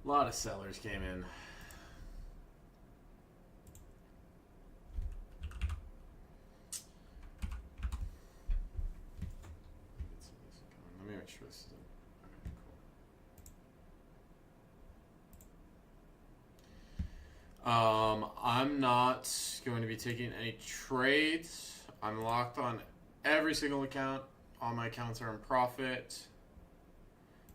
A lot of sellers came in. Let me make sure this is it. Okay, cool. I'm not going to be taking any trades. I'm locked on every single account. All my accounts are in profit.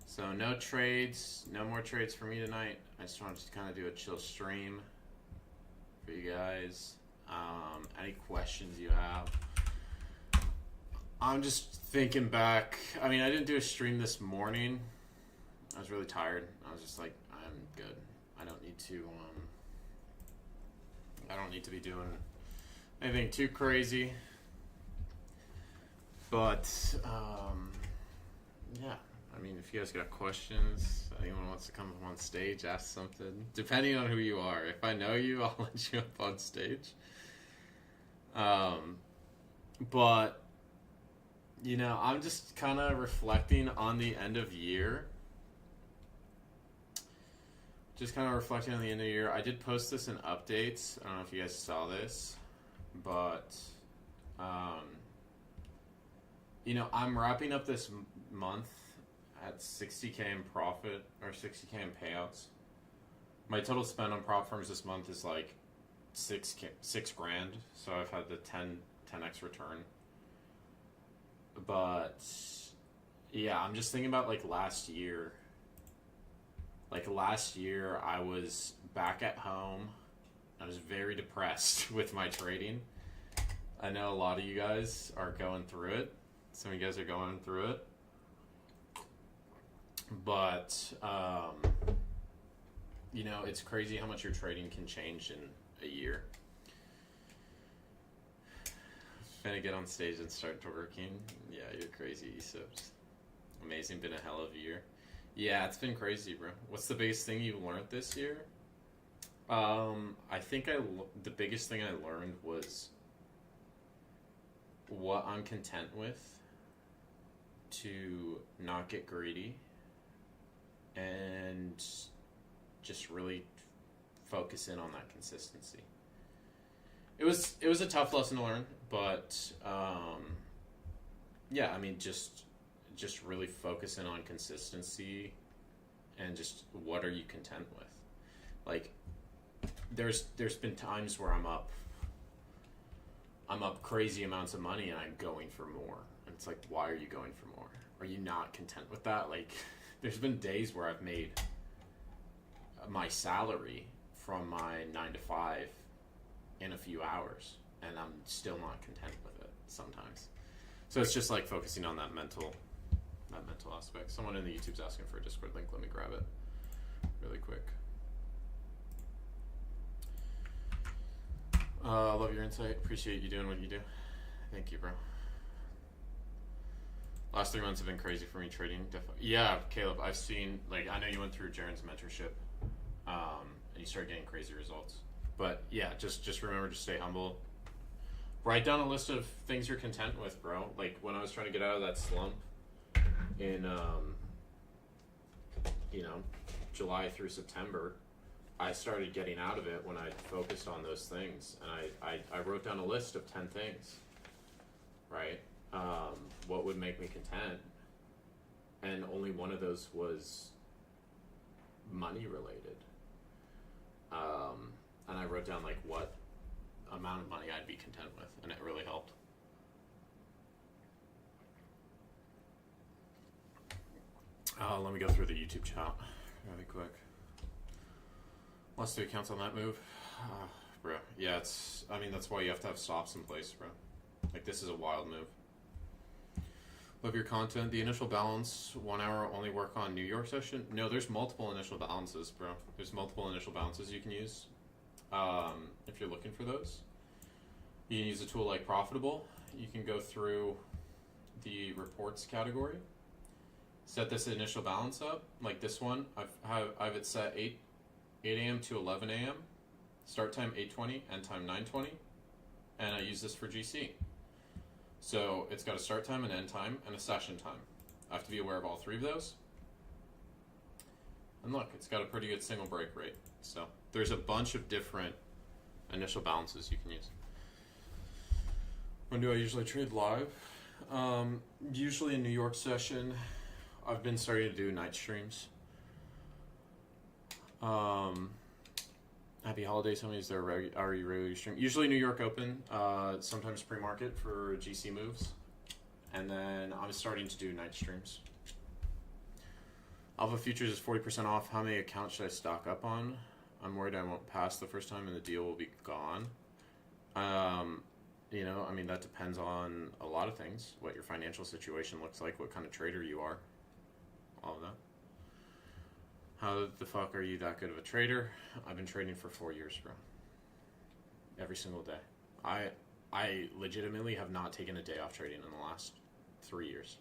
So no trades, no more trades for me tonight. I just wanted to kind of do a chill stream for you guys. Any questions you have? I'm just thinking back. I mean, I didn't do a stream this morning. I was really tired. I was just like, I'm good. I don't need to. I don't need to be doing anything too crazy. But yeah. I mean, if you guys got questions, anyone wants to come up on stage, ask something. Depending on who you are. If I know you, I'll let you up on stage. But, you know, I'm just kind of reflecting on the end of year. Just kind of reflecting on the end of the year. I did post this in updates. I don't know if you guys saw this. But, you know, I'm wrapping up this month at 60K in profit, or 60K in payouts. My total spend on prop firms this month is like $6 grand, so I've had the 10x return. But yeah, I'm just thinking about like last year. Like last year, I was back at home. I was very depressed with my trading. I know a lot of you guys are going through it. Some of you guys are going through it. But, you know, it's crazy how much your trading can change in a year. Gonna get on stage and start working. Yeah, you're crazy, Esops. Amazing, been a hell of a year. Yeah, it's been crazy, bro. What's the biggest thing you learned this year? I think the biggest thing I learned was what I'm content with, to not get greedy, and just really focus in on that consistency. It was a tough lesson to learn, but yeah, I mean, just really focus in on consistency, and just what are you content with. Like, there's been times where I'm up crazy amounts of money and I'm going for more, and it's like, why are you going for more? Are you not content with that? Like, there's been days where I've made my salary from my 9 to 5 in a few hours, and I'm still not content with it sometimes. So it's just like focusing on that mental aspect. Someone in the YouTube's asking for a Discord link. Let me grab it really quick. Love your insight. Appreciate you doing what you do. Thank you, bro. Last 3 months have been crazy for me trading. Yeah, Caleb, I've seen, like, I know you went through Jaren's mentorship, and you started getting crazy results. But yeah, just remember to stay humble. Write down a list of things you're content with, bro. Like, when I was trying to get out of that slump in, you know, July through September, I started getting out of it when I focused on those things. And I wrote down a list of 10 things, right? What would make me content, and only one of those was money related. And I wrote down like what amount of money I'd be content with, and it really helped. Let me go through the YouTube chat really quick. Let's do accounts on that move. Bro, yeah, I mean, that's why you have to have stops in place, bro. Like, this is a wild move. Love your content. The initial balance, 1 hour only work on New York session? No, there's multiple initial balances, bro. There's multiple initial balances you can use. If you're looking for those, you can use a tool like Profitable. You can go through the reports category, set this initial balance up, like this one. I've it set 8 a.m. to 11 a.m. Start time 8:20, end time 9:20, and I use this for GC. So it's got a start time, an end time, and a session time. I have to be aware of all 3 of those. And look, it's got a pretty good single break rate. So there's a bunch of different initial balances you can use. When do I usually trade live? Usually in New York session. I've been starting to do night streams. Happy holidays, homies. They're already regularly stream. Usually New York Open, sometimes pre-market for GC moves. And then I'm starting to do night streams. Alpha Futures is 40% off. How many accounts should I stock up on? I'm worried I won't pass the first time and the deal will be gone. You know, I mean, that depends on a lot of things. What your financial situation looks like, what kind of trader you are. All of that. How the fuck are you that good of a trader? I've been trading for 4 years, bro. Every single day. I legitimately have not taken a day off trading in the last 3 years.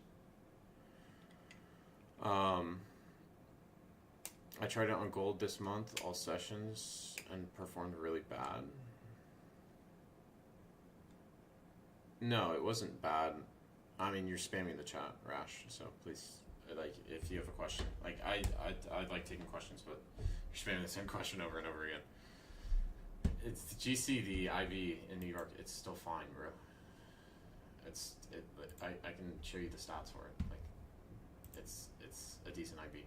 I tried it on gold this month, all sessions, and performed really bad. No, it wasn't bad. I mean, you're spamming the chat, Rash, so please, like, if you have a question. Like, I like taking questions, but you're spamming the same question over and over again. It's the GC, the IB in New York, it's still fine, bro. I can show you the stats for it. Like, it's a decent IB.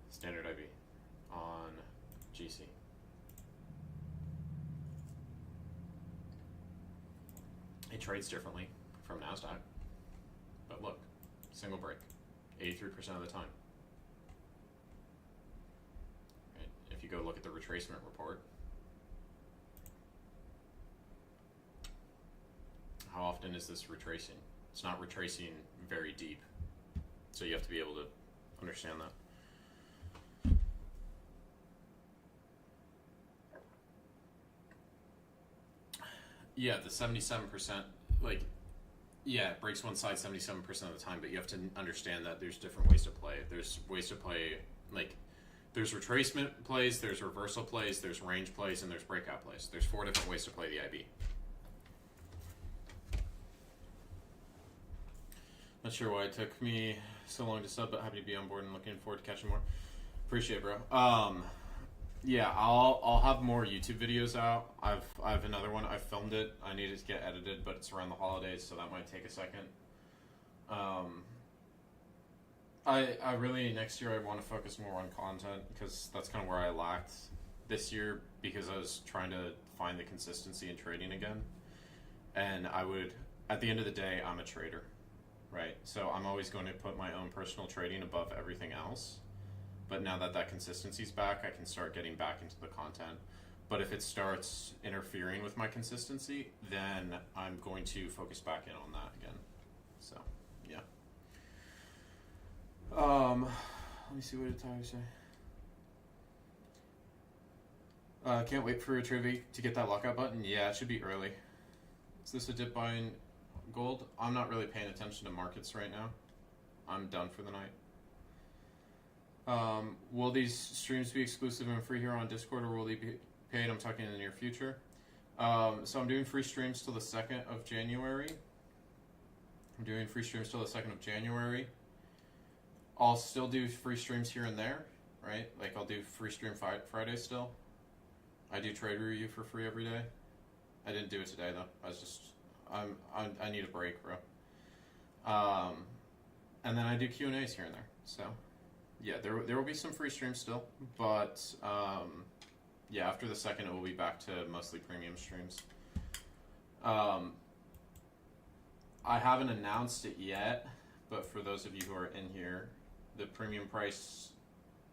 Standard IB on GC. It trades differently from NASDAQ, but look, single break, 83% of the time. Right? If you go look at the retracement report, how often is this retracing? It's not retracing very deep, so you have to be able to understand that. Yeah, the 77%, like, yeah, it breaks one side 77% of the time, but you have to understand that there's different ways to play. There's ways to play, like, there's retracement plays, there's reversal plays, there's range plays, and there's breakout plays. There's 4 different ways to play the IB. Not sure why it took me so long to sub, but happy to be on board and looking forward to catching more. Appreciate it, bro. Yeah, I'll have more YouTube videos out. I have another one. I filmed it. I need it to get edited, but it's around the holidays, so that might take a second. I really, next year I want to focus more on content because that's kind of where I lacked this year because I was trying to find the consistency in trading again. And at the end of the day, I'm a trader, right? So I'm always going to put my own personal trading above everything else. But now that consistency's back, I can start getting back into the content. But if it starts interfering with my consistency, then I'm going to focus back in on that again. So, yeah. Let me see what did Tyler say. Can't wait for a trivia to get that lockout button. Yeah, it should be early. Is this a dip buying gold? I'm not really paying attention to markets right now. I'm done for the night. Will these streams be exclusive and free here on Discord, or will they be paid? I'm talking in the near future. So I'm doing free streams till the 2nd of January. I'll still do free streams here and there, right? Like I'll do free stream Friday still. I do trade review for free every day. I didn't do it today though. I need a break, bro. And then I do Q&As here and there. So. Yeah, there will be some free streams still, but yeah, after the 2nd, it will be back to mostly premium streams. I haven't announced it yet, but for those of you who are in here, the premium price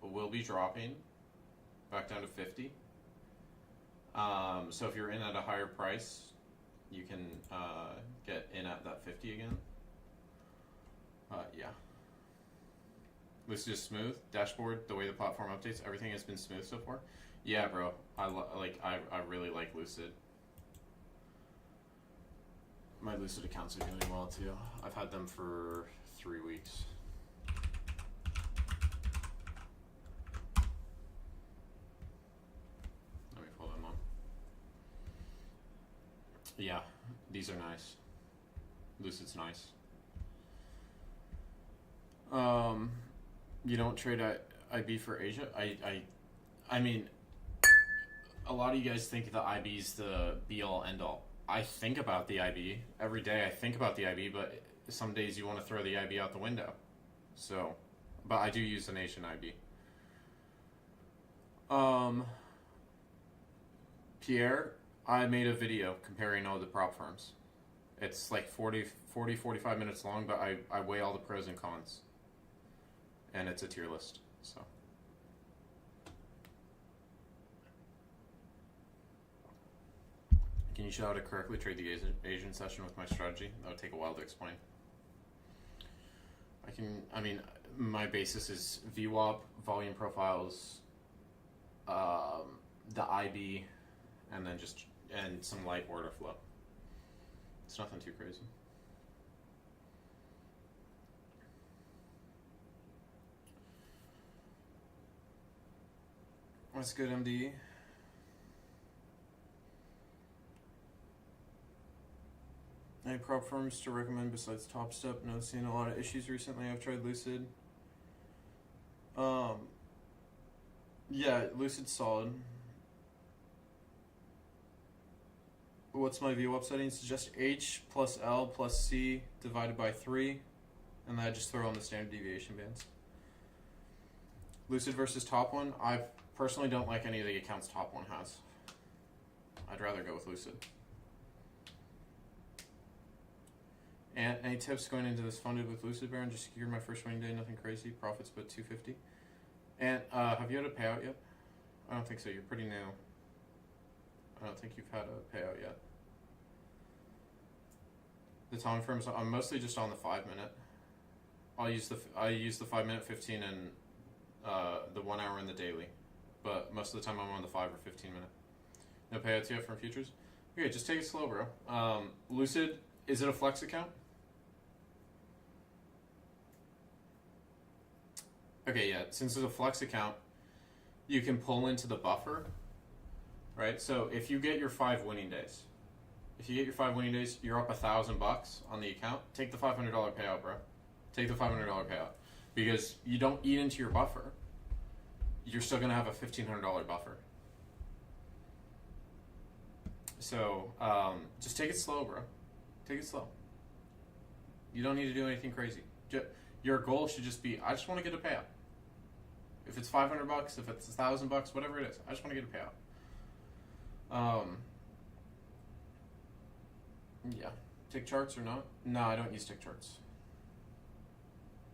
will be dropping back down to 50. So if you're in at a higher price, you can get in at that 50 again. Yeah. Lucid is smooth. Dashboard, the way the platform updates, everything has been smooth so far. Yeah, bro. I really like Lucid. My Lucid accounts are doing well too. I've had them for 3 weeks. Let me pull them up. Yeah, these are nice. Lucid's nice. You don't trade IB for Asia? I mean, a lot of you guys think the IB is the be-all, end-all. I think about the IB. Every day I think about the IB, but some days you want to throw the IB out the window. So, but I do use the Nation IB. Pierre, I made a video comparing all the prop firms. It's like 45 minutes long, but I weigh all the pros and cons. And it's a tier list, so. Can you show how to correctly trade the Asian session with my strategy? That would take a while to explain. My basis is VWAP, volume profiles, the IB, and then and some light order flow. It's nothing too crazy. What's good, MD? Any prop firms to recommend besides Top Step? No, seeing a lot of issues recently. I've tried Lucid. Yeah, Lucid's solid. What's my VWAP settings? Just H plus L plus C divided by 3, and then I just throw on the standard deviation bands. Lucid versus Top One. I personally don't like any of the accounts Top One has. I'd rather go with Lucid. And any tips going into this funded with Lucid Baron? Just secured my first winning day, nothing crazy. Profits but 250. And have you had a payout yet? I don't think so. You're pretty new. I don't think you've had a payout yet. The time frames, I'm mostly just on the 5 minute. I use the 5 minute, 15, and the 1 hour in the daily. But most of the time I'm on the 5 or 15 minute. No payouts yet from futures? Okay, just take it slow, bro. Lucid, is it a flex account? Okay, yeah, since it's a flex account, you can pull into the buffer, right? So if you get your 5 winning days, you're up $1,000 on the account. Take the $500 payout, bro. Take the $500 payout, because you don't eat into your buffer. You're still gonna have a $1,500 buffer. So just take it slow, bro. Take it slow. You don't need to do anything crazy. Your goal should just be, I just want to get a payout. If it's $500, if it's $1,000, whatever it is, I just want to get a payout. Yeah. Tick charts or not? No, I don't use tick charts.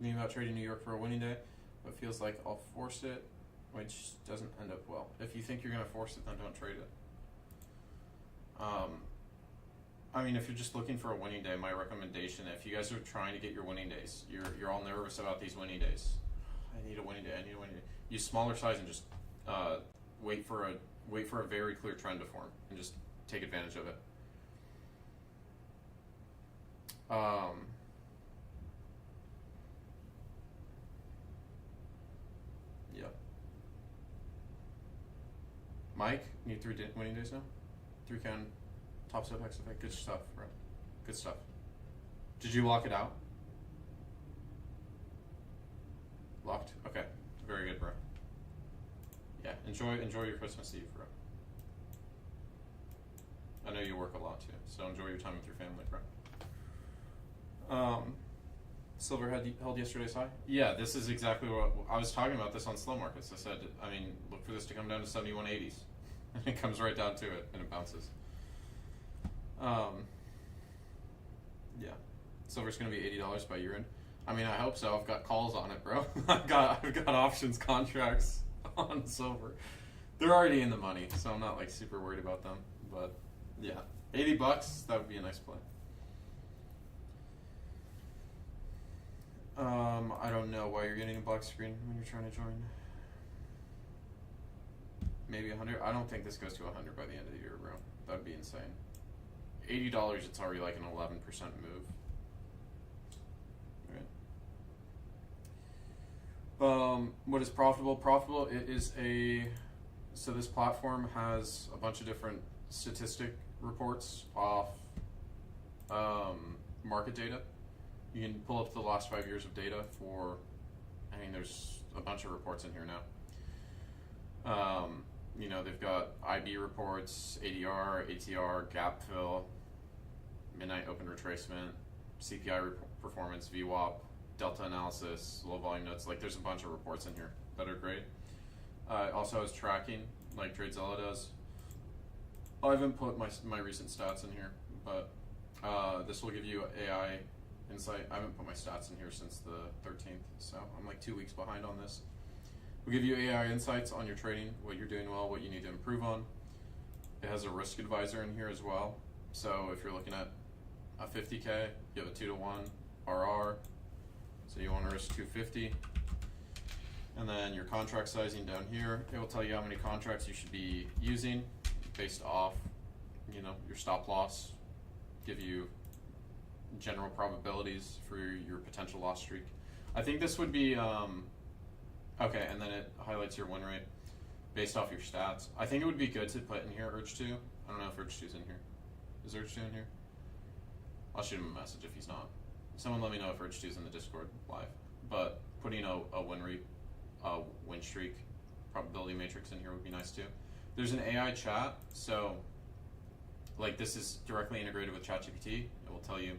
Thinking about trading New York for a winning day, but feels like I'll force it, which doesn't end up well. If you think you're going to force it, then don't trade it. If you're just looking for a winning day, my recommendation, if you guys are trying to get your winning days, you're all nervous about these winning days. I need a winning day. Use smaller size and just wait for a very clear trend to form and just take advantage of it. Yeah. Mike, need 3 winning days now? 3 count. Top step, XFA. Good stuff, bro. Good stuff. Did you lock it out? Locked? Okay. Very good, bro. Yeah, enjoy your Christmas Eve, bro. I know you work a lot too, so enjoy your time with your family, bro. Silver held yesterday's high? Yeah, this is exactly what I was talking about this on slow markets. I said, look for this to come down to 71.80s. And it comes right down to it and it bounces. Yeah, silver's gonna be $80 by year end. I hope so. I've got calls on it, bro. I've got options contracts on silver. They're already in the money, so I'm not like super worried about them. But yeah, $80, that would be a nice play. I don't know why you're getting a black screen when you're trying to join. Maybe 100. I don't think this goes to 100 by the end of the year, bro. That'd be insane. $80, it's already like an 11% move. Right. What is profitable? Profitable, it is so this platform has a bunch of different statistic reports off market data. You can pull up the last 5 years of data for, there's a bunch of reports in here now. They've got IB reports, ADR, ATR, gap fill, midnight open retracement, CPI performance, VWAP, delta analysis, low volume notes. Like, there's a bunch of reports in here that are great. Also has tracking, like TradeZilla does. I haven't put my recent stats in here, but this will give you AI insight. I haven't put my stats in here since the 13th, so I'm like 2 weeks behind on this. We'll give you AI insights on your trading, what you're doing well, what you need to improve on. It has a risk advisor in here as well. So if you're looking at a 50K, you have a 2-to-1 RR, so you want to risk 250. And then your contract sizing down here, it will tell you how many contracts you should be using based off, your stop loss, give you general probabilities for your potential loss streak. I think this would be, okay, and then it highlights your win rate based off your stats. I think it would be good to put in here Urge 2. I don't know if Urge 2's in here. Is Urge 2 in here? I'll shoot him a message if he's not. Someone let me know if Urge 2's in the Discord live. But putting a win rate, win streak probability matrix in here would be nice too. There's an AI chat, so like this is directly integrated with ChatGPT. It will tell you,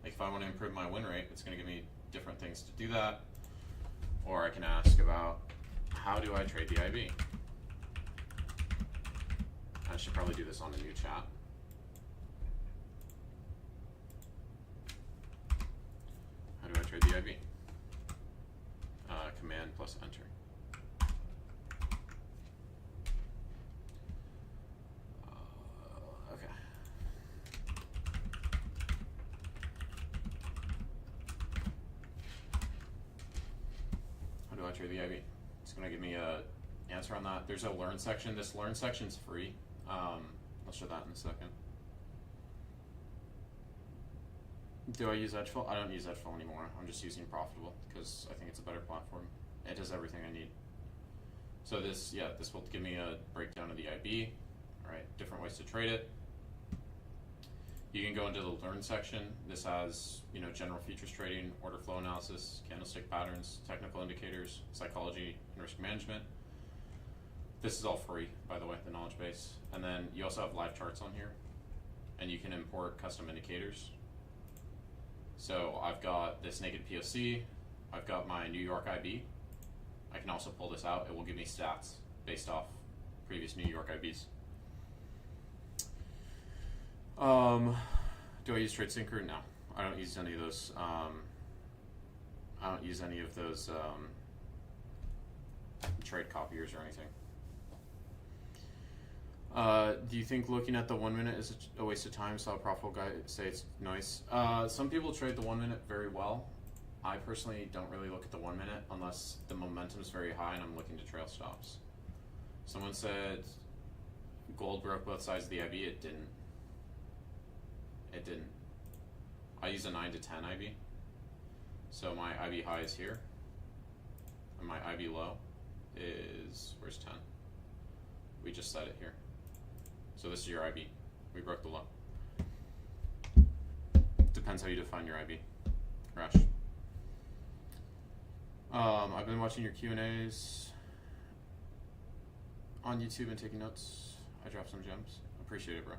like if I want to improve my win rate, it's going to give me different things to do that. Or I can ask about how do I trade the IB? I should probably do this on a new chat. How do I trade the IB? Command plus enter. Okay. How do I trade the IB? It's going to give me a answer on that. There's a learn section. This learn section's free. I'll show that in a second. Do I use Edgefill? I don't use Edgefill anymore. I'm just using Profitable because I think it's a better platform. It does everything I need. So this will give me a breakdown of the IB, right? Different ways to trade it. You can go into the Learn section. This has, general futures trading, order flow analysis, candlestick patterns, technical indicators, psychology, and risk management. This is all free, by the way, the knowledge base. And then you also have live charts on here, and you can import custom indicators. So I've got this naked POC, I've got my New York IB. I can also pull this out. It will give me stats based off previous New York IBs. Do I use TradeSync? No, I don't use any of those. I don't use any of those trade copiers or anything. Do you think looking at the 1 minute is a waste of time? Saw a profitable guy say it's nice. Some people trade the 1 minute very well. I personally don't really look at the 1 minute unless the momentum is very high and I'm looking to trail stops. Someone said gold broke both sides of the IB. It didn't. It didn't. I use a 9 to 10 IB. So my IB high is here. And my IB low is, where's 10? We just set it here. So this is your IB. We broke the low. Depends how you define your IB. Rash. I've been watching your Q&As on YouTube and taking notes. I dropped some gems. Appreciate it, bro.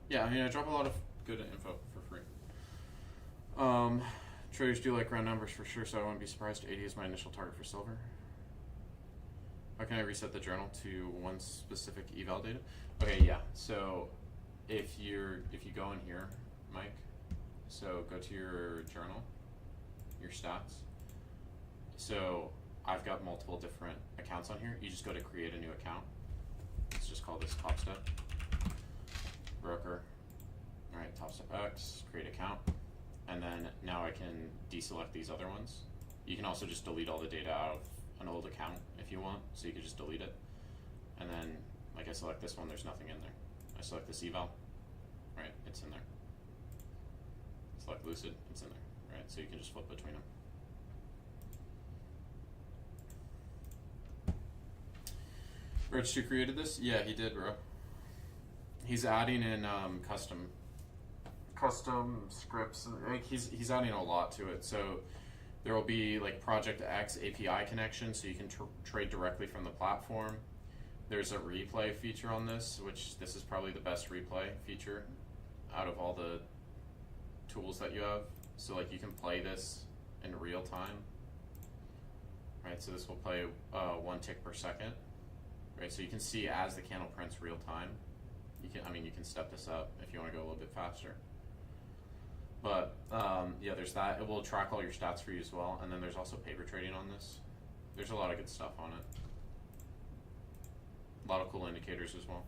Yeah, I drop a lot of good info for free. Traders do like round numbers for sure, so I wouldn't be surprised. 80 is my initial target for silver. How can I reset the journal to one specific eval data? Okay, yeah. So if you go in here, Mike, so go to your journal, your stats. So I've got multiple different accounts on here. You just go to create a new account. Let's just call this Top Step. Broker. All right, Top Step X, create account. And then now I can deselect these other ones. You can also just delete all the data out of an old account if you want, so you could just delete it. And then, like I select this one, there's nothing in there. I select this eval, right, it's in there. Select Lucid, it's in there, right? So you can just flip between them. Rich2 created this? Yeah, he did, bro. He's adding in custom scripts. Like he's adding a lot to it. So There will be like Project X API connection, so you can trade directly from the platform. There's a replay feature on this, which this is probably the best replay feature out of all the tools that you have. So like you can play this in real time, right? So this will play 1 tick per second, right? So you can see as the candle prints real time. You can step this up if you want to go a little bit faster. But yeah, there's that. It will track all your stats for you as well. And then there's also paper trading on this. There's a lot of good stuff on it. A lot of cool indicators as well.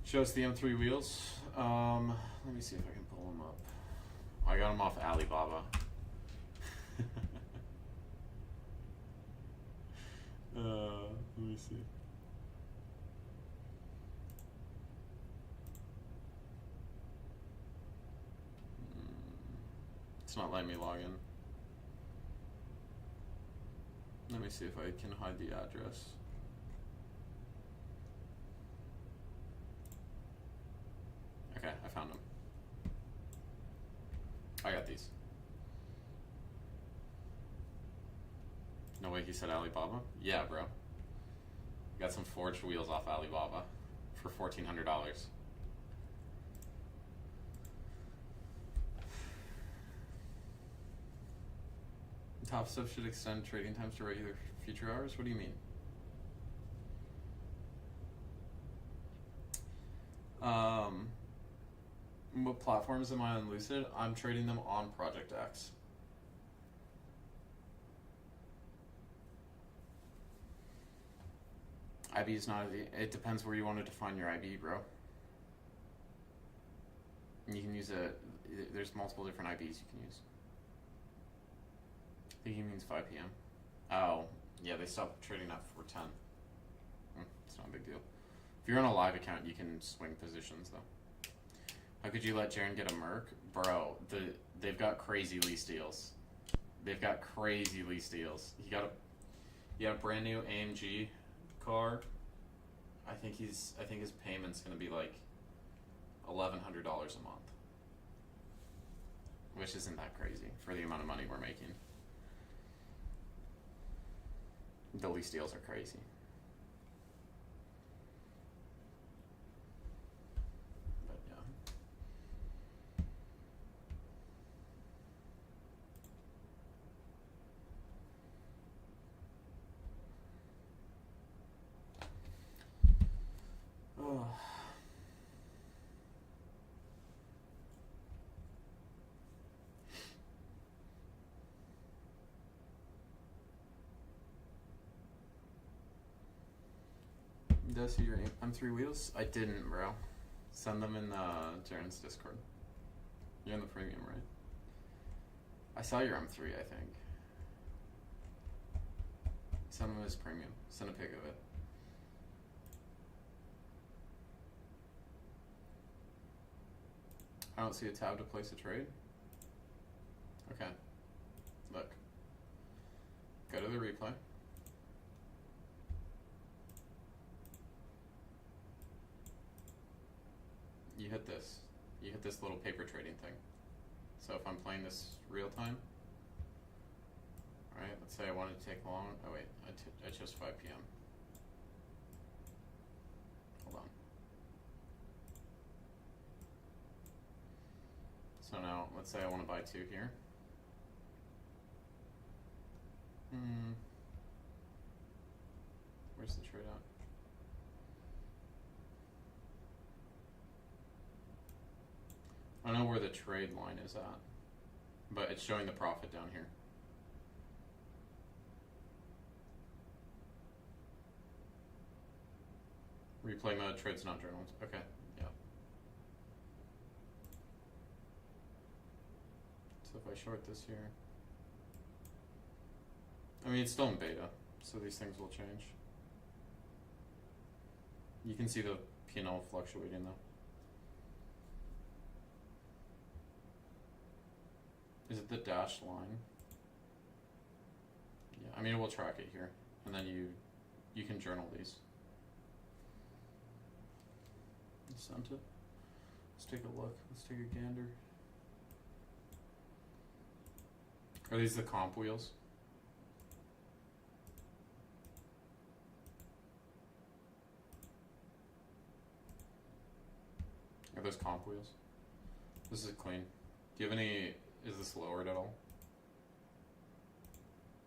Shows the M3 wheels. Let me see if I can pull them up. I got them off Alibaba. Let me see. It's not letting me log in. Let me see if I can hide the address. Okay, I found them. I got these. No way he said Alibaba? Yeah, bro. Got some forged wheels off Alibaba for $1,400. Top stuff should extend trading times to regular future hours? What do you mean? What platforms am I on Lucid? I'm trading them on Project X. IB is not, it depends where you want to define your IB, bro. You can use there's multiple different IBs you can use. I think he means 5 p.m. Oh, yeah, they stopped trading at 4:10. It's not a big deal. If you're on a live account, you can swing positions, though. How could you let Jaren get a Merc? Bro, they've got crazy lease deals. They've got crazy lease deals. He got a brand new AMG car. I think his payment's gonna be like $1,100 a month, which isn't that crazy for the amount of money we're making. The lease deals are crazy. But yeah. Oh. Did I see your M3 wheels? I didn't, bro. Send them in Jaren's Discord. You're in the premium, right? I saw your M3, I think. Send them as premium. Send a pic of it. I don't see a tab to place a trade. Okay. Look. Go to the replay. You hit this. You hit this little paper trading thing. So if I'm playing this real time, alright, let's say I wanted to take long. Oh wait, I chose 5 p.m. Hold on. So now, let's say I want to buy 2 here. Where's the trade at? I don't know where the trade line is at, but it's showing the profit down here. Replay mode, trades not journals. Okay, yeah. So if I short this here, I mean, it's still in beta, so these things will change. You can see the P&L fluctuating though. Is it the dashed line? Yeah, I mean, it will track it here, and then you can journal these. Sent it. Let's take a look. Let's take a gander. Are these the comp wheels? Are those comp wheels? This is clean. Do you have any... Is this lowered at all?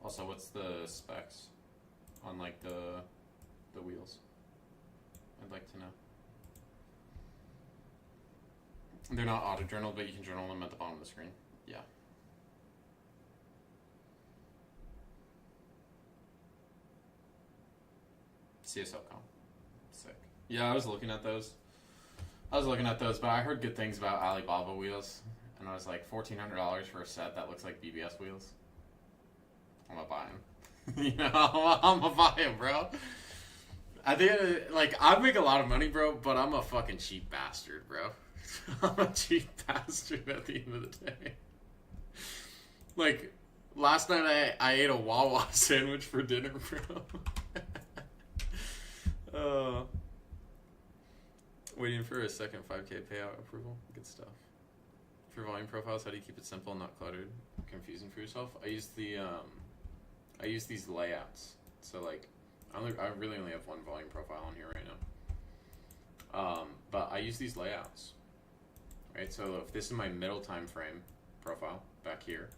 Also, what's the specs on like the wheels? I'd like to know. They're not auto journaled, but you can journal them at the bottom of the screen. Yeah. CSL comp. Sick. Yeah, I was looking at those. But I heard good things about Alibaba wheels, and I was like, $1,400 for a set that looks like BBS wheels. I'm gonna buy them. You know, I'm gonna buy them, bro. I think, like, I make a lot of money, bro, but I'm a fucking cheap bastard, bro. I'm a cheap bastard at the end of the day. Like, last night I ate a Wawa sandwich for dinner, bro. Waiting for a second 5K payout approval. Good stuff. For volume profiles, how do you keep it simple and not cluttered? Confusing for yourself? I use these layouts. So like, I really only have one volume profile on here right now. But I use these layouts. Right, so if this is my middle time frame profile back here,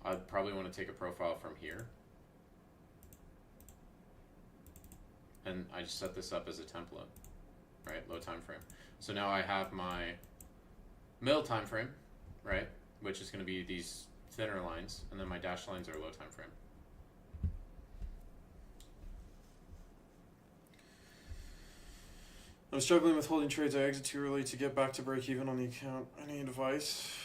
I'd probably want to take a profile from here. And I just set this up as a template. Right, low time frame. So now I have my middle time frame, right, which is going to be these thinner lines, and then my dashed lines are low time frame. I'm struggling with holding trades. I exit too early to get back to break even on the account. Any advice?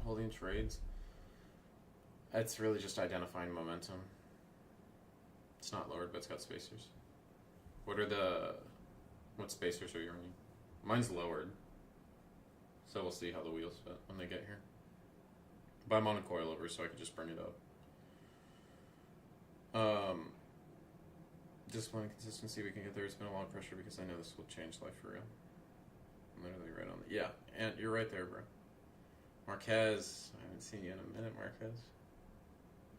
Holding trades. It's really just identifying momentum. It's not lowered, but it's got spacers. What spacers are you running? Mine's lowered. So we'll see how the wheels fit when they get here. But I'm on a coilover, so I can just bring it up. Discipline and consistency, we can get there. It's been a lot of pressure because I know this will change life for real. I'm literally right on it. Yeah, and you're right there, bro. Marquez, I haven't seen you in a minute, Marquez.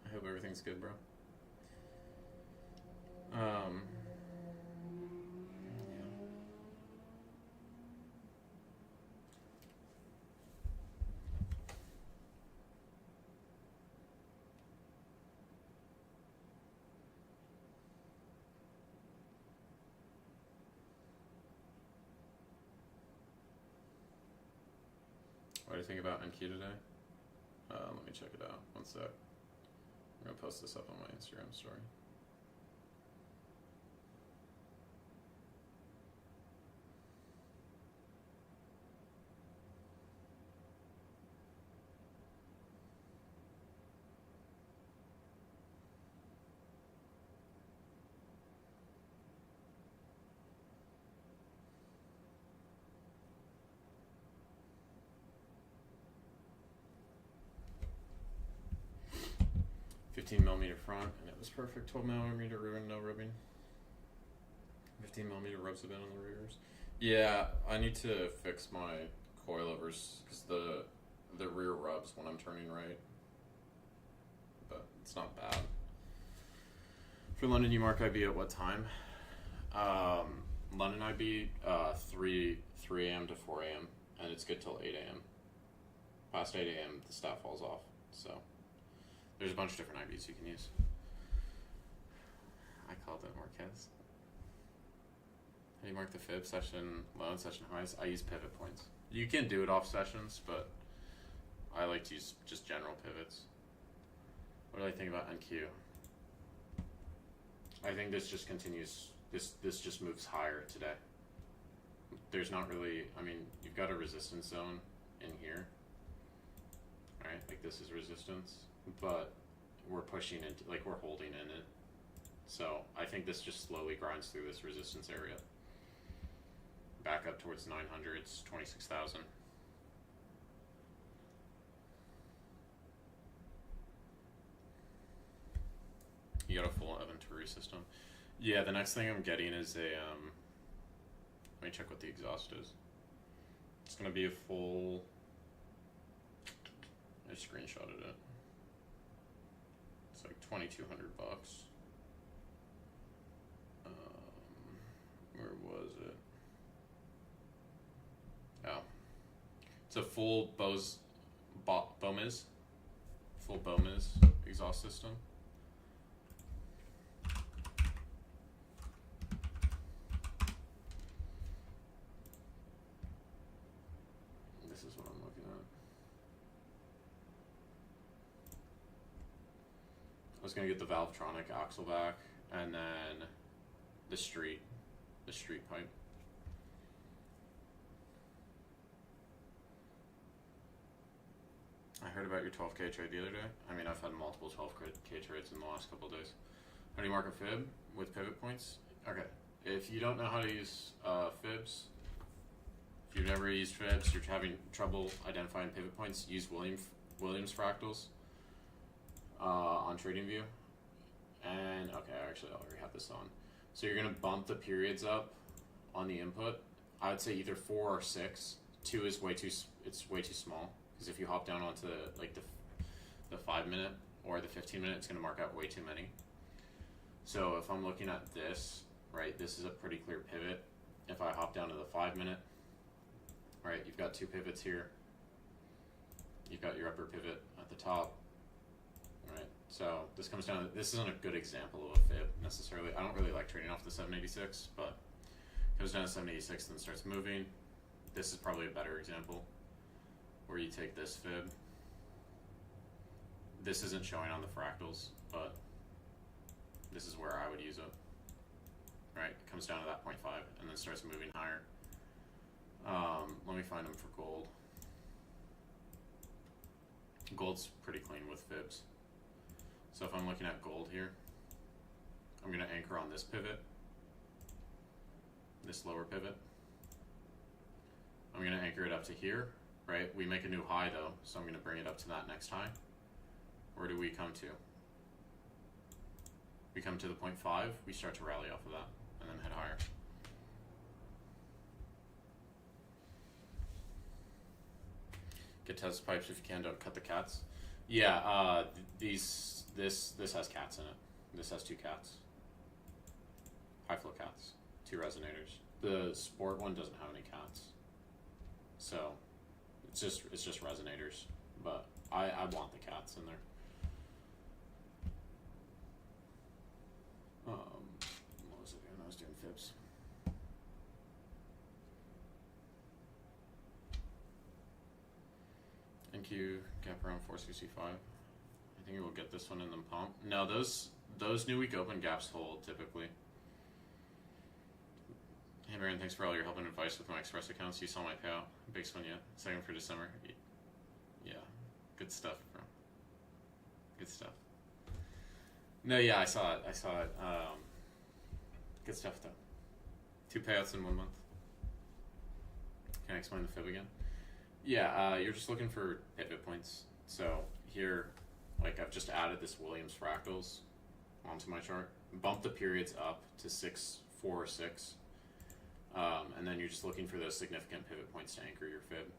I hope everything's good, bro. Yeah. What do you think about NQ today? Let me check it out. One sec. I'm gonna post this up on my Instagram story. $15mm front, and it was perfect. 12mm rear, no rubbing. 15mm rubs a bit on the rears. Yeah, I need to fix my coilovers because the rear rubs when I'm turning right, but it's not bad. For London, you mark IB at what time? London IB 3 a.m. to 4 a.m. and it's good till 8 a.m. Past 8 a.m. the staff falls off, so. There's a bunch of different IBs you can use. I called it Marquez. How do you mark the fib? Session low and session highs? I use pivot points. You can do it off sessions, but I like to use just general pivots. What do I think about NQ? I think this just continues, this just moves higher today. There's not really, I mean, you've got a resistance zone in here. Right, like this is resistance. But we're pushing into, like we're holding in it. So I think this just slowly grinds through this resistance area. Back up towards 900s, 26,000. You got a full Venturi system. Yeah, the next thing I'm getting is a, let me check what the exhaust is. It's gonna be a full. I screenshotted it. It's like $2,200. Where was it? Oh, it's a full Bose Bomiz, full Bomiz exhaust system. This is what I'm looking at. I was gonna get the Valvetronic axle back, and then the street pipe. I heard about your 12K trade the other day. I mean, I've had multiple 12K trades in the last couple of days. How do you mark a fib with pivot points? Okay, if you don't know how to use fibs, if you've never used fibs, you're having trouble identifying pivot points, use Williams fractals on TradingView. And okay, actually, I already have this on. So you're gonna bump the periods up on the input. I would say either 4 or 6. 2 is way too. It's way too small, because if you hop down onto like the 5-minute or the 15-minute, it's gonna mark out way too many. So if I'm looking at this, right, this is a pretty clear pivot. If I hop down to the 5-minute, right, you've got 2 pivots here. You've got your upper pivot at the top. Right, so this comes down to, this isn't a good example of a fib necessarily. I don't really like trading off the 786, but it goes down to 786 and then starts moving. This is probably a better example where you take this fib. This isn't showing on the fractals, but this is where I would use it. Right, it comes down to that 0.5 and then starts moving higher. Let me find them for gold. Gold's pretty clean with fibs. So if I'm looking at gold here, I'm going to anchor on this pivot, this lower pivot. I'm going to anchor it up to here, right? We make a new high though, so I'm going to bring it up to that next high. Where do we come to? We come to the 0.5, we start to rally off of that, and then head higher. Get test pipes if you can, don't cut the cats. Yeah, this has cats in it. This has 2 cats. High flow cats, 2 resonators. The sport one doesn't have any cats. So it's just resonators. But I want the cats in there. What was it doing? I was doing fibs. NQ gap around 465. I think it will get this one and then pump. No, those new week open gaps hold typically. Hey Marion, thanks for all your help and advice with my Express accounts. You saw my payout. Big one, yeah. 2nd for December. Yeah, good stuff, bro. Good stuff. No, yeah, I saw it. Good stuff though. 2 payouts in 1 month. Can I explain the fib again? Yeah, you're just looking for pivot points. So here, like I've just added this Williams fractals onto my chart. Bump the periods up to 6, 4, or 6. And then you're just looking for those significant pivot points to anchor your fib.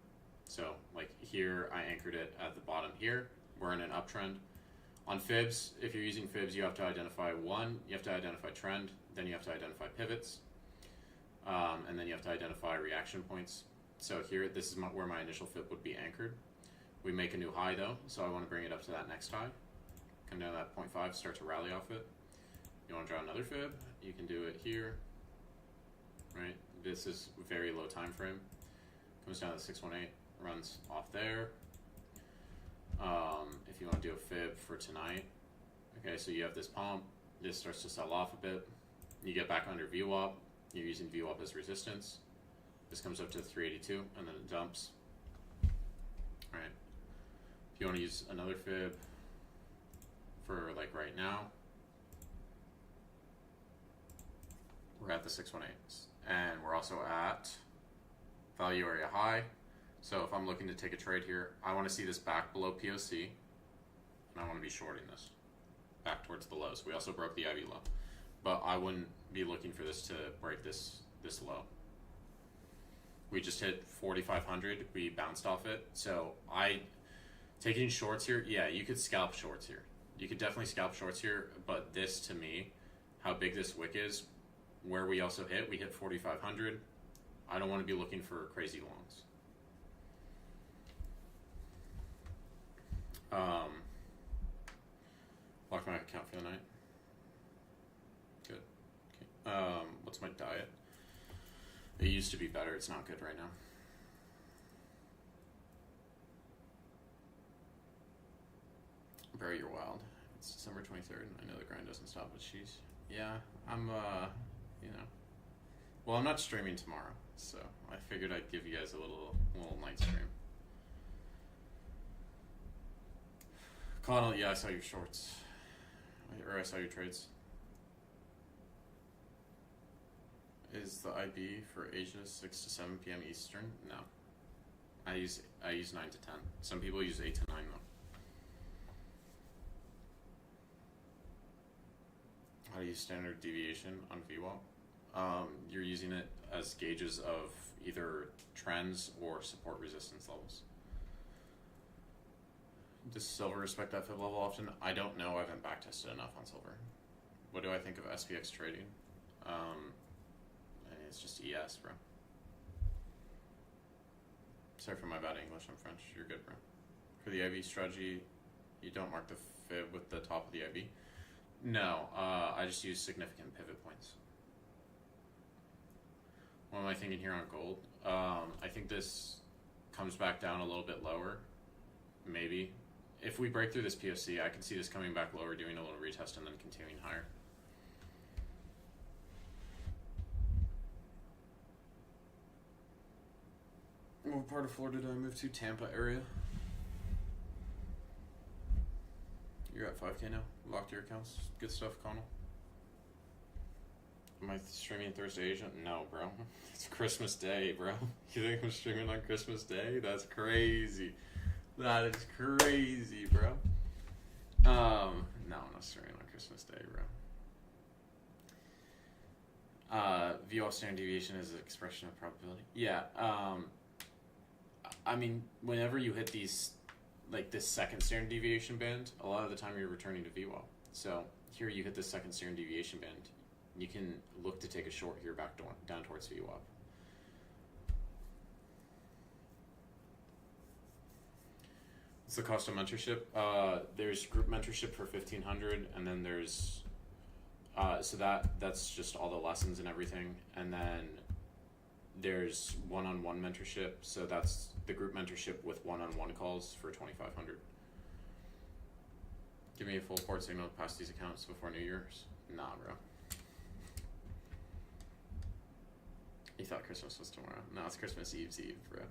So like here, I anchored it at the bottom here. We're in an uptrend. On fibs, if you're using fibs, you have to identify you have to identify trend, then you have to identify pivots, and then you have to identify reaction points. So here, this is where my initial fib would be anchored. We make a new high though, so I want to bring it up to that next high. Come down to that 0.5, start to rally off it. You want to draw another fib, you can do it here, right? This is very low time frame. Comes down to 618, runs off there. If you want to do a fib for tonight, okay, so you have this pump, this starts to sell off a bit, you get back under VWAP, you're using VWAP as resistance, this comes up to 382 and then it dumps. Right. If you want to use another fib for like right now, we're at the 618s and we're also at value area high. So if I'm looking to take a trade here, I want to see this back below POC, and I want to be shorting this back towards the lows. We also broke the IV low, but I wouldn't be looking for this to break this low. We just hit 4,500. We bounced off it. So taking shorts here, yeah, you could scalp shorts here. You could definitely scalp shorts here, but this to me, how big this wick is, where we also hit, we hit 4,500. I don't want to be looking for crazy longs. Lock my account for the night. Good. Okay. What's my diet? It used to be better. It's not good right now. Bro, you're wild. It's December 23rd. I know the grind doesn't stop, but she's... Yeah, I'm, you know... Well, I'm not streaming tomorrow, so I figured I'd give you guys a little night stream. Connell, yeah, I saw your shorts. Or I saw your trades. Is the IB for Asia 6 to 7 p.m. Eastern? No. I use 9 to 10. Some people use 8 to 9 though. How do you use standard deviation on VWAP? You're using it as gauges of either trends or support resistance levels. Does silver respect that fib level often? I don't know. I haven't backtested enough on silver. What do I think of SPX trading? It's just ES, bro. Sorry for my bad English. I'm French. You're good, bro. For the IB strategy, you don't mark the fib with the top of the IB. No, I just use significant pivot points. What am I thinking here on gold? I think this comes back down a little bit lower. Maybe. If we break through this POC, I can see this coming back lower, doing a little retest, and then continuing higher. What part of Florida did I move to? Tampa area. You're at 5K now. Locked your accounts. Good stuff, Connell. Am I streaming Thursday Asia? No, bro. It's Christmas Day, bro. You think I'm streaming on Christmas Day? That's crazy. That is crazy, bro. No, I'm not streaming on Christmas Day, bro. VWAP standard deviation is an expression of probability. Yeah. I mean, whenever you hit these, like this second standard deviation band, a lot of the time you're returning to VWAP. So here you hit the second standard deviation band. You can look to take a short here back down towards VWAP. What's the cost of mentorship? There's group mentorship for 1,500, and then there's so that's just all the lessons and everything, and then there's one-on-one mentorship. So that's the group mentorship with one-on-one calls for 2,500. Give me a full port signal to pass these accounts before New Year's. Nah, bro. You thought Christmas was tomorrow. No, it's Christmas Eve, bro.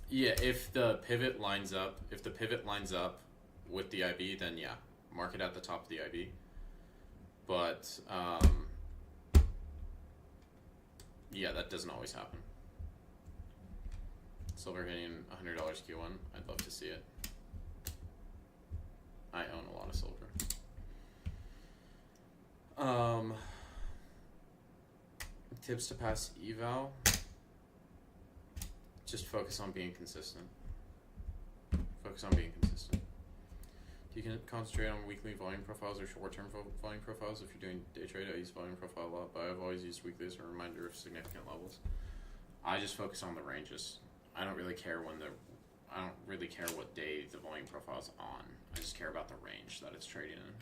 Yeah, if the pivot lines up with the IB, then yeah, mark it at the top of the IB. But yeah, that doesn't always happen. Silver hitting $100 Q1. I'd love to see it. I own a lot of silver. Tips to pass eval. Just focus on being consistent. Focus on being consistent. You can concentrate on weekly volume profiles or short-term volume profiles. If you're doing day trade, I use volume profile a lot, but I've always used weekly as a reminder of significant levels. I just focus on the ranges. I don't really care what day the volume profile's on. I just care about the range that it's trading in.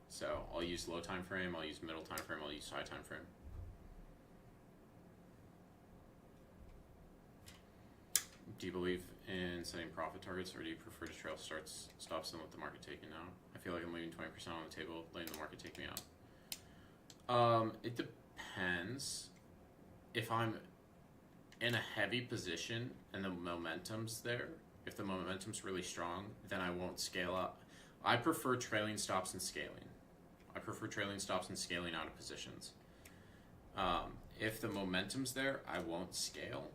So I'll use low time frame, I'll use middle time frame, I'll use high time frame. Do you believe in setting profit targets, or do you prefer to trail stops and let the market take you out? I feel like I'm leaving 20% on the table, letting the market take me out. It depends. If I'm in a heavy position and the momentum's there, if the momentum's really strong, then I won't scale up. I prefer trailing stops and scaling. Out of positions. If the momentum's there, I won't scale.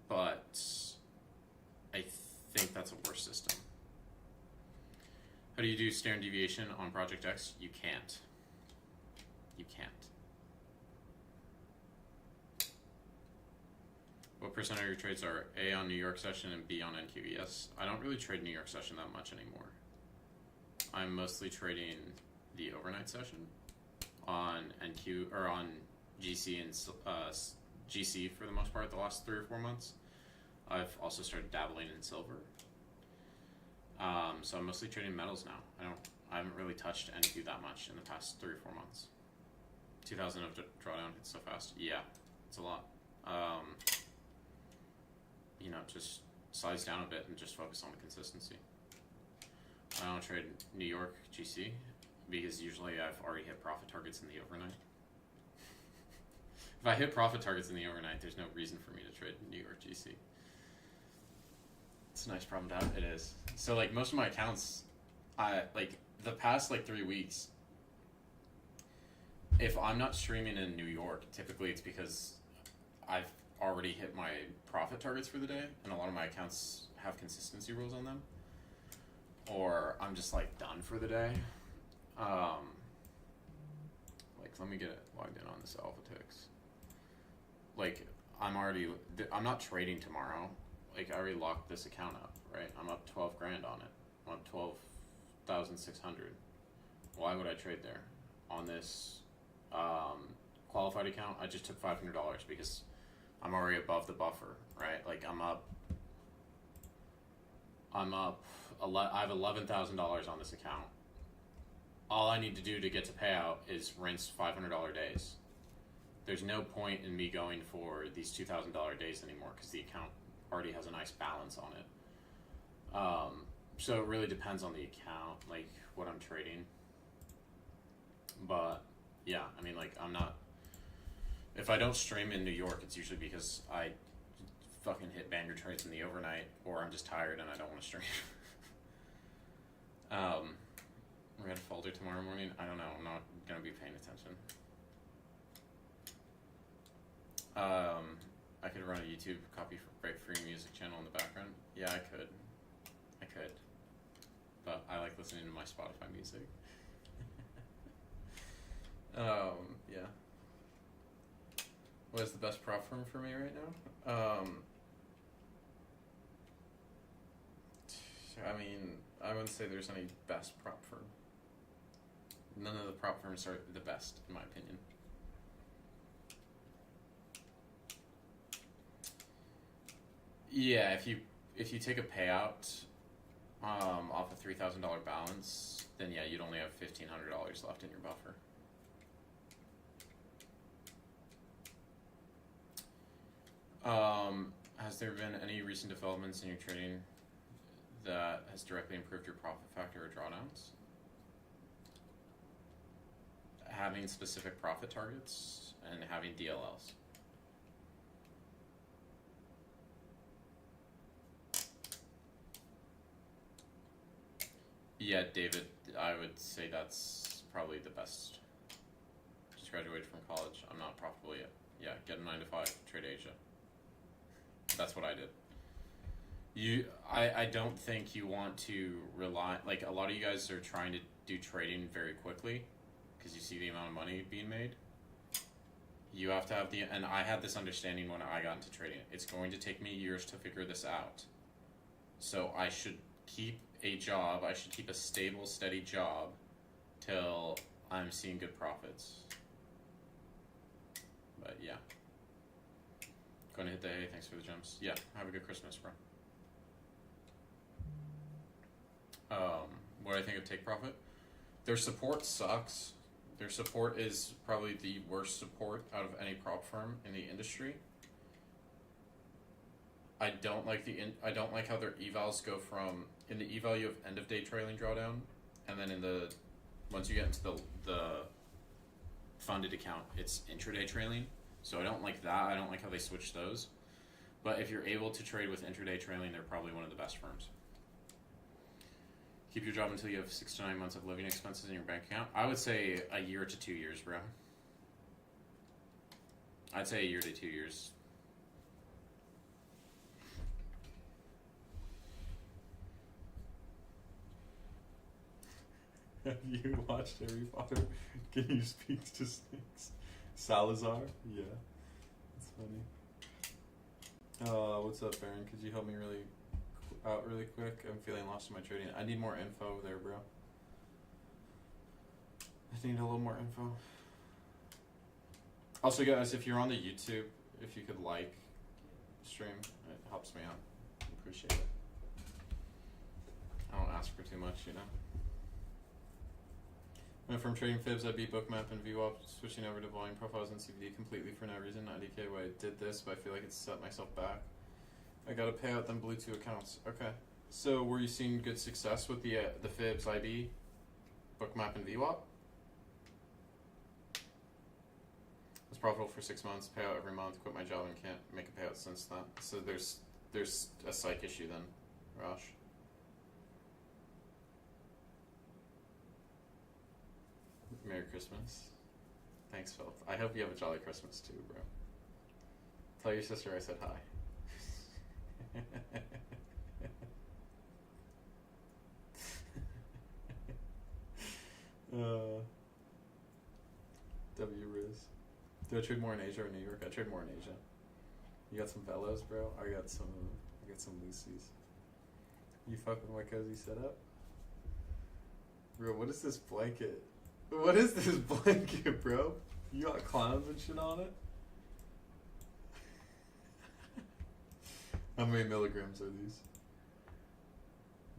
But I think that's a worse system. How do you do standard deviation on Project X? You can't. percent of your trades are A on New York session and B on NQES? I don't really trade New York session that much anymore. I'm mostly trading the overnight session on NQ or on GC and GC for the most part the last 3 or 4 months. I've also started dabbling in silver. So I'm mostly trading metals now. I haven't really touched NQ that much in the past 3 or 4 months. 2,000 of drawdown hits so fast. Yeah, it's a lot. You know, just size down a bit and just focus on the consistency. I don't trade New York GC because usually I've already hit profit targets in the overnight. If I hit profit targets in the overnight, there's no reason for me to trade New York GC. It's a nice problem to have. It is. So like most of my accounts, like the past like 3 weeks, if I'm not streaming in New York, typically it's because I've already hit my profit targets for the day, and a lot of my accounts have consistency rules on them, or I'm just like done for the day. Like let me get it logged in on this AlphaTix. Like I'm not trading tomorrow. Like I already locked this account up, right? I'm up 12 grand on it. I'm up 12,600. Why would I trade there? On this qualified account, I just took $500 because I'm already above the buffer, right? Like I have $11,000 on this account. All I need to do to get to payout is rinse $500 days. There's no point in me going for these $2,000 days anymore because the account already has a nice balance on it. So it really depends on the account, like what I'm trading. But yeah, I mean, like if I don't stream in New York, it's usually because I fucking hit banger trades in the overnight, or I'm just tired and I don't want to stream. We're gonna folder tomorrow morning. I don't know. I'm not gonna be paying attention. I could run a YouTube copy for Break Free music channel in the background. Yeah, I could. But I like listening to my Spotify music. Yeah. What is the best prop firm for me right now? I mean, I wouldn't say there's any best prop firm. None of the prop firms are the best, in my opinion. Yeah, if you take a payout off a $3,000 balance, then yeah, you'd only have $1,500 left in your buffer. Has there been any recent developments in your trading that has directly improved your profit factor or drawdowns? Having specific profit targets and having DLLs. Yeah, David, I would say that's probably the best. Just graduated from college. I'm not profitable yet. Yeah, get a 9 to 5, trade Asia. That's what I did. I don't think you want to rely, like a lot of you guys are trying to do trading very quickly because you see the amount of money being made. You have to have and I had this understanding when I got into trading. It's going to take me years to figure this out. So I should keep a job, I should keep a stable, steady job till I'm seeing good profits. But yeah. Going to hit the A, thanks for the gems. Yeah, have a good Christmas, bro. What do I think of Take Profit? Their support sucks. Their support is probably the worst support out of any prop firm in the industry. I don't like how their evals go from, in the eval you have end of day trailing drawdown, and then once you get into the funded account, it's intraday trailing. So I don't like that. I don't like how they switch those. But if you're able to trade with intraday trailing, they're probably one of the best firms. Keep your job until you have 6 to 9 months of living expenses in your bank account. I would say a year to 2 years, bro. I'd say a year to 2 years. Have you watched Harry Potter? Can you speak to snakes? Salazar? Yeah. That's funny. What's up, Baron? Could you help me out really quick? I'm feeling lost in my trading. I need more info there, bro. I need a little more info. Also, guys, if you're on the YouTube, if you could like stream, it helps me out. Appreciate it. I don't ask for too much, you know. Went from trading fibs, I beat Bookmap and VWAP, switching over to volume profiles and CVD completely for no reason. IDK why I did this, but I feel like it's set myself back. I got to pay out then blew 2 accounts. Okay. So were you seeing good success with the fibs, IB, Bookmap, and VWAP? I was profitable for 6 months, pay out every month, quit my job and can't make a payout since then. So there's a psych issue then, Rosh. Merry Christmas. Thanks, Philip. I hope you have a jolly Christmas too, bro. Tell your sister I said hi. W Riz. Do I trade more in Asia or New York? I trade more in Asia. You got some Velos, bro? I got some Lucy's. You fuck with my cozy setup? Bro, what is this blanket? What is this blanket, bro? You got clowns and shit on it? How many milligrams are these?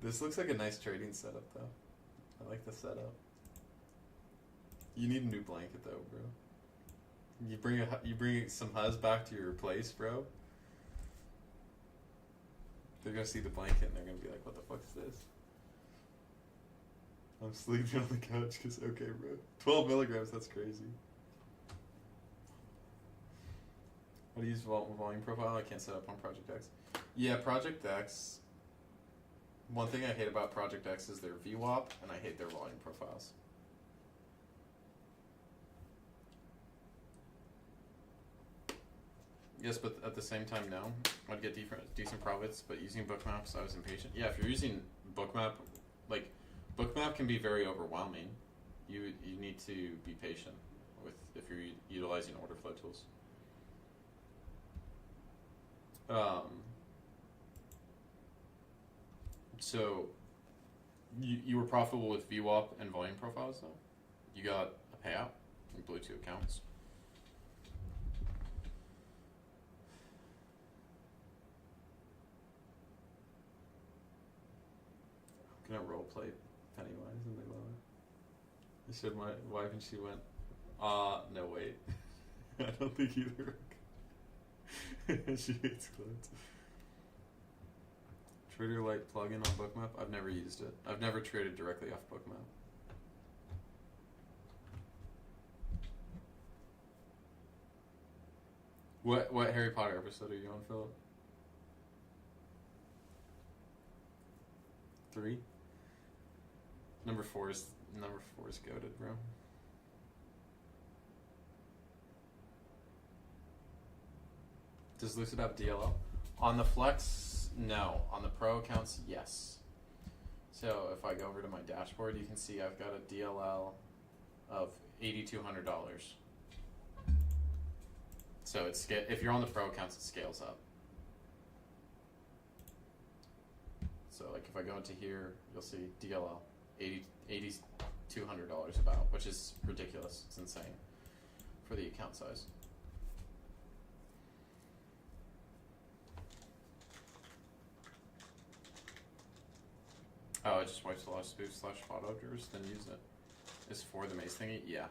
This looks like a nice trading setup, though. I like the setup. You need a new blanket, though, bro. You bring some Huz back to your place, bro. They're gonna see the blanket and they're gonna be like, "What the fuck is this?" I'm sleeping on the couch because okay, bro. 12 milligrams. That's crazy. How to use volume profile? I can't set up on Project X. Yeah, Project X. One thing I hate about Project X is their VWAP, and I hate their volume profiles. Yes, but at the same time, no. I'd get decent profits, but using Bookmaps, I was impatient. Yeah, if you're using Bookmap, like, Bookmap can be very overwhelming. You need to be patient with if you're utilizing order flow tools. So you were profitable with VWAP and volume profiles, though? You got a payout in blew 2 accounts. I'm gonna roleplay Pennywise and they love it. I showed my wife and she went, no wait. I don't think either. She hates clothes. Trader Lite plugin on Bookmap? I've never used it. I've never traded directly off Bookmap. What Harry Potter episode are you on, Philip? 3? Number 4 is goated, bro. Does Lucid have DLL? On the Flex, no. On the Pro accounts, yes. So if I go over to my dashboard, you can see I've got a DLL of $8,200. So if you're on the Pro accounts, it scales up. So like if I go into here, you'll see DLL, $8,200 about, which is ridiculous. It's insane for the account size. Oh, it just wipes a lot of spoofs / spot orders, then use it. Is for the maze thingy? Yeah.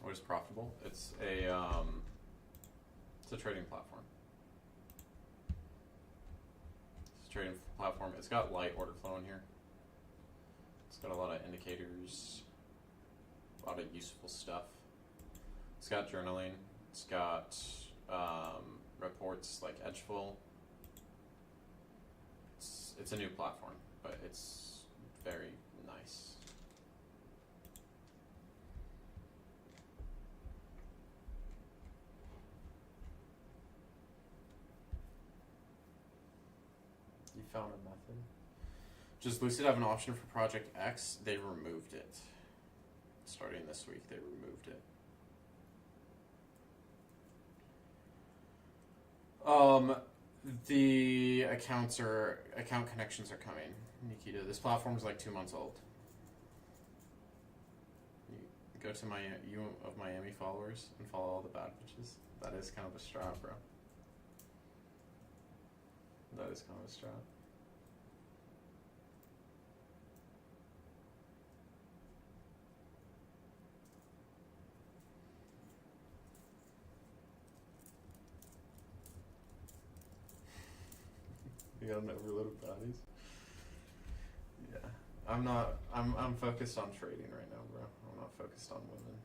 What is profitable? It's a trading platform. It's a trading platform. It's got light order flow in here. It's got a lot of indicators, a lot of useful stuff. It's got journaling. It's got reports like Edgeful. It's a new platform, but it's very nice. You found a method. Does Lucid have an option for Project X? They removed it. Starting this week, they removed it. The account connections are coming. Nikita, this platform is like 2 months old. You go to my of Miami followers and follow all the bad bitches. That is kind of a strap, bro. That is kind of a strap. You got an overload of bodies. Yeah, I'm not. I'm focused on trading right now, bro. I'm not focused on women.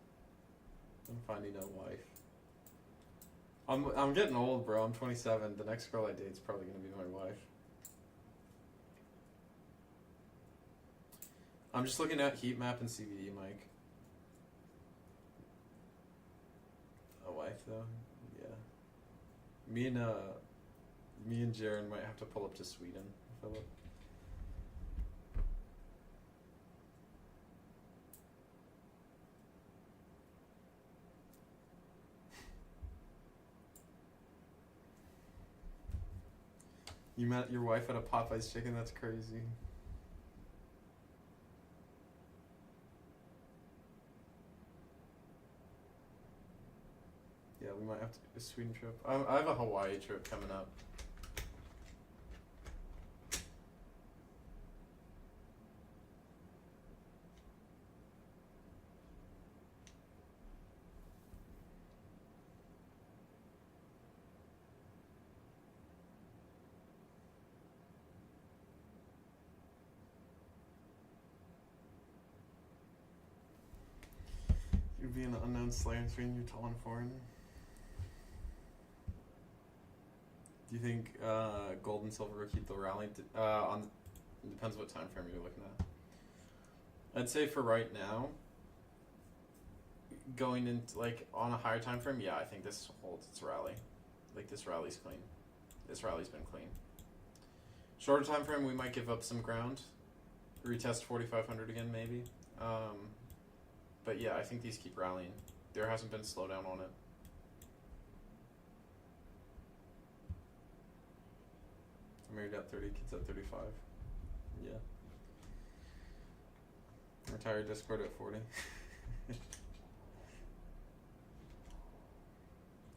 I'm finding a wife. I'm getting old, bro. I'm 27. The next girl I date's probably gonna be my wife. I'm just looking at heat map and CBD, Mike. A wife though, yeah. Me and Jaren might have to pull up to Sweden, Philip. You met your wife at a Popeye's Chicken? That's crazy. Yeah, we might have to do a Sweden trip. I have a Hawaii trip coming up. You'd be an unknown Slayer in Sweden, you're tall and foreign. Do you think gold and silver will keep the rally? It depends what time frame you're looking at. I'd say for right now, going into like on a higher time frame, yeah, I think this holds its rally. Like this rally's clean. This rally's been clean. Shorter time frame, we might give up some ground. Retest 4,500 again, maybe. But yeah, I think these keep rallying. There hasn't been slowdown on it. I'm married at 30, kids at 35. Yeah. Retired Discord at 40.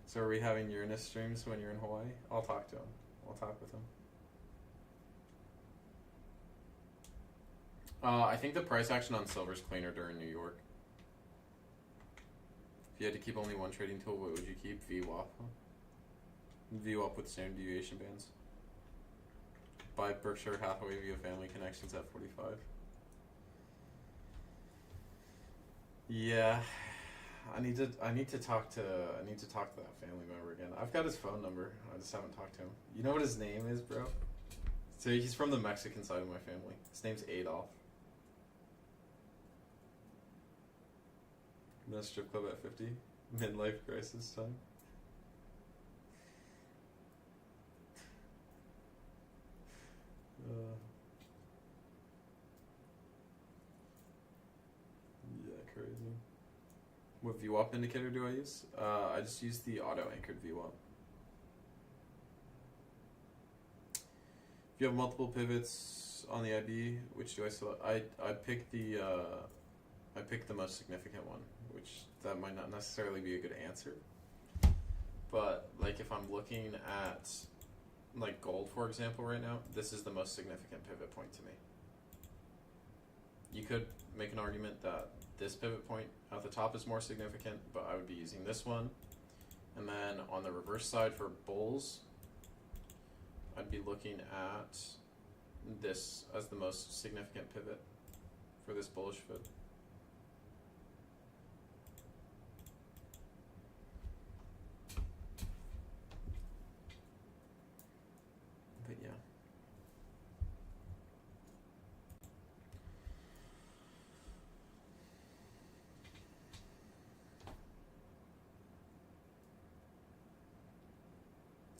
So are we having Uranus streams when you're in Hawaii? I'll talk to him. I'll talk with him. I think the price action on silver is cleaner during New York. If you had to keep only one trading tool, what would you keep? VWAP. VWAP with standard deviation bands. Buy Berkshire Hathaway via family connections at 45. Yeah, I need to talk to that family member again. I've got his phone number. I just haven't talked to him. You know what his name is, bro? So he's from the Mexican side of my family. His name's Adolf. No strip club at 50. Midlife crisis time. Yeah, crazy. What VWAP indicator do I use? I just use the auto-anchored VWAP. If you have multiple pivots on the IB, which do I select? I pick the most significant one, which that might not necessarily be a good answer. But like if I'm looking at like gold, for example, right now, this is the most significant pivot point to me. You could make an argument that this pivot point at the top is more significant, but I would be using this one. And then on the reverse side for bulls, I'd be looking at this as the most significant pivot for this bullish fib. But yeah.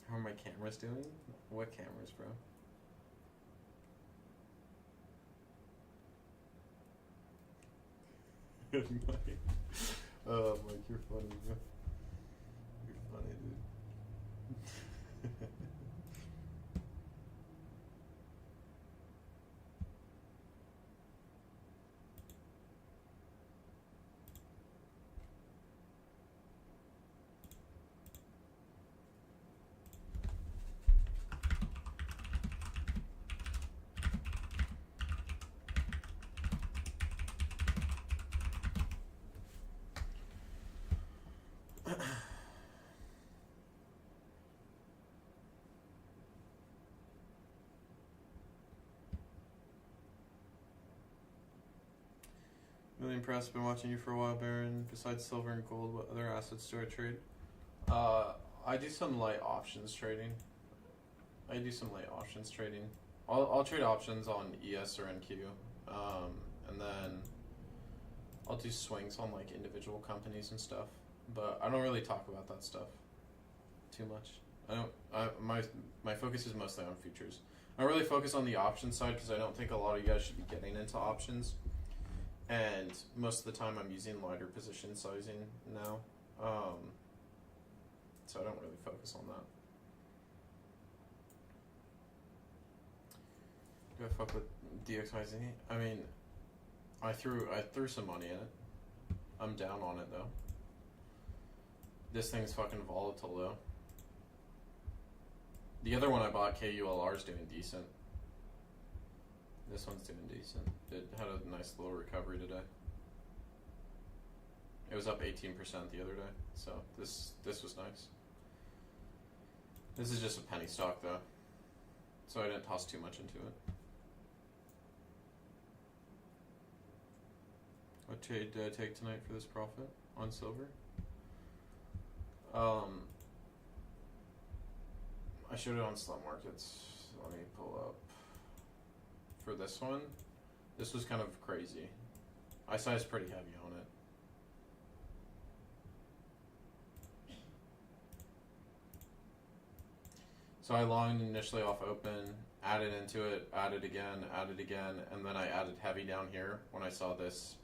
How are my cameras doing? What cameras, bro? Good, Mike. Oh, Mike, you're funny, bro. You're funny, dude. Really impressed. Been watching you for a while, Baron. Besides silver and gold, what other assets do I trade? I do some light options trading. I'll trade options on ES or NQ, and then I'll do swings on like individual companies and stuff. But I don't really talk about that stuff too much. My focus is mostly on futures. I really focus on the options side because I don't think a lot of you guys should be getting into options. And most of the time I'm using lighter position sizing now. So I don't really focus on that. Do I fuck with DXYZ? I mean, I threw some money in it. I'm down on it though. This thing's fucking volatile though. The other one I bought, KULR, is doing decent. This one's doing decent. It had a nice little recovery today. It was up 18% the other day, so this was nice. This is just a penny stock though, so I didn't toss too much into it. What trade did I take tonight for this profit on silver? I showed it on Slot Markets. Let me pull up. For this one, this was kind of crazy. I sized pretty heavy on it. So I longed initially off open, added into it, added again, and then I added heavy down here when I saw this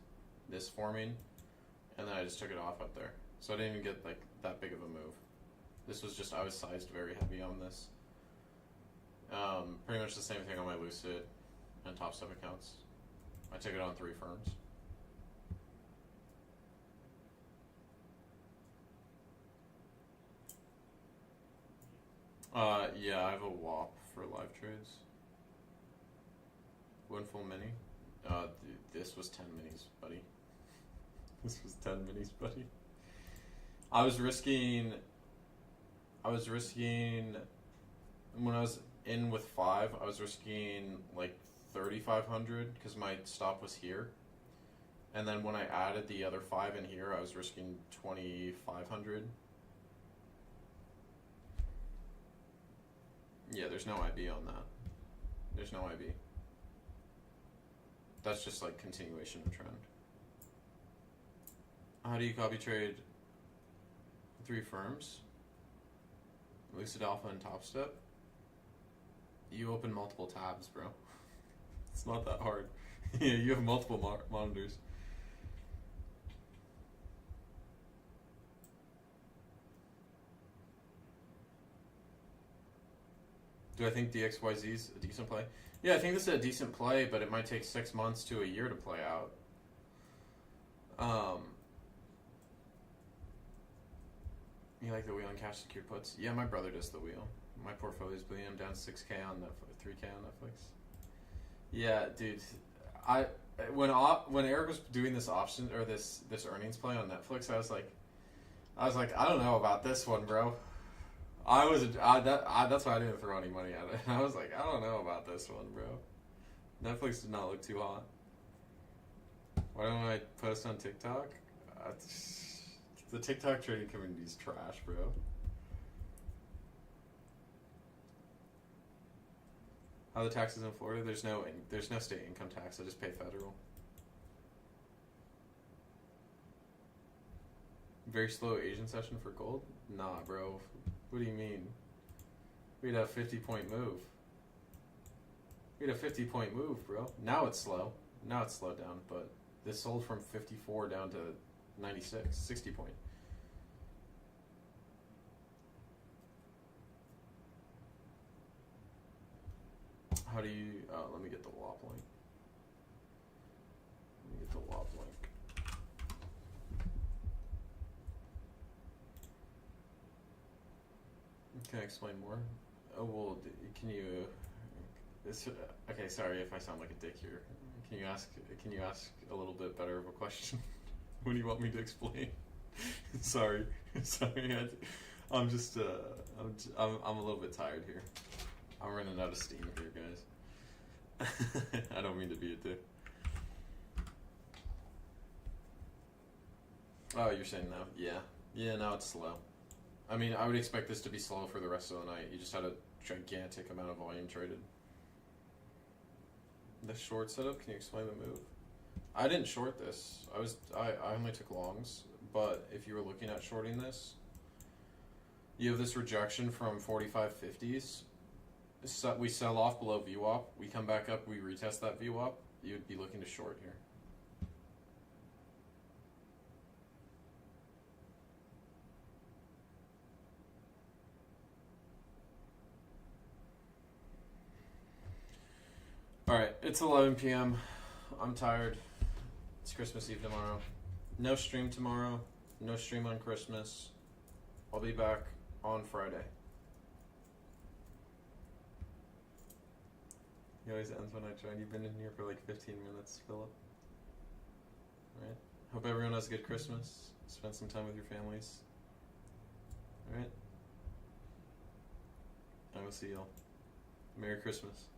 forming, and then I just took it off up there. So I didn't even get like that big of a move. This was just, I was sized very heavy on this. Pretty much the same thing on my Lucid and Top Step accounts. I took it on 3 firms. Yeah, I have a WAP for live trades. One full mini. This was 10 minis, buddy. This was 10 minis, buddy. I was risking when I was in with 5, I was risking like 3,500 because my stop was here. And then when I added the other 5 in here, I was risking 2,500. Yeah, there's no IB on that. There's no IB. That's just like continuation of trend. How do you copy trade 3 firms? Lucid Alpha and Top Step? You open multiple tabs, bro. It's not that hard. Yeah, you have multiple monitors. Do I think DXYZ is a decent play? Yeah, I think this is a decent play, but it might take 6 months to a year to play out. You like the wheel and cash secured puts? Yeah, my brother does the wheel. My portfolio's bleeding. I'm down 6K on Netflix, 3K on Netflix. Yeah, dude. When Eric was doing this option or this earnings play on Netflix, I was like, I don't know about this one, bro. That's why I didn't throw any money at it. I was like, I don't know about this one, bro. Netflix did not look too hot. Why don't I post on TikTok? The TikTok trading community is trash, bro. How are the taxes in Florida? There's no state income tax. I just pay federal. Very slow Asian session for gold? Nah, bro. What do you mean? We had a 50-point move. We had a 50-point move, bro. Now it's slow. Now it's slowed down, but This sold from 54 down to 96, 60 point. How do you, let me get the WAP link. Let me get the WAP link. Can I explain more? Oh, well, can you, okay, sorry if I sound like a dick here. Can you ask a little bit better of a question? What do you want me to explain? Sorry, I'm just, I'm a little bit tired here. I'm running out of steam here, guys. I don't mean to be a dick. Oh, you're saying no? Yeah. Yeah, now it's slow. I mean, I would expect this to be slow for the rest of the night. You just had a gigantic amount of volume traded. The short setup, can you explain the move? I didn't short this. I only took longs, but if you were looking at shorting this, you have this rejection from 45.50s. So we sell off below VWAP, we come back up, we retest that VWAP, you'd be looking to short here. Alright, it's 11 p.m. I'm tired. It's Christmas Eve tomorrow. No stream tomorrow. No stream on Christmas. I'll be back on Friday. He always ends when I join. You've been in here for like 15 minutes, Philip. Alright. Hope everyone has a good Christmas. Spend some time with your families. Alright. I will see y'all. Merry Christmas.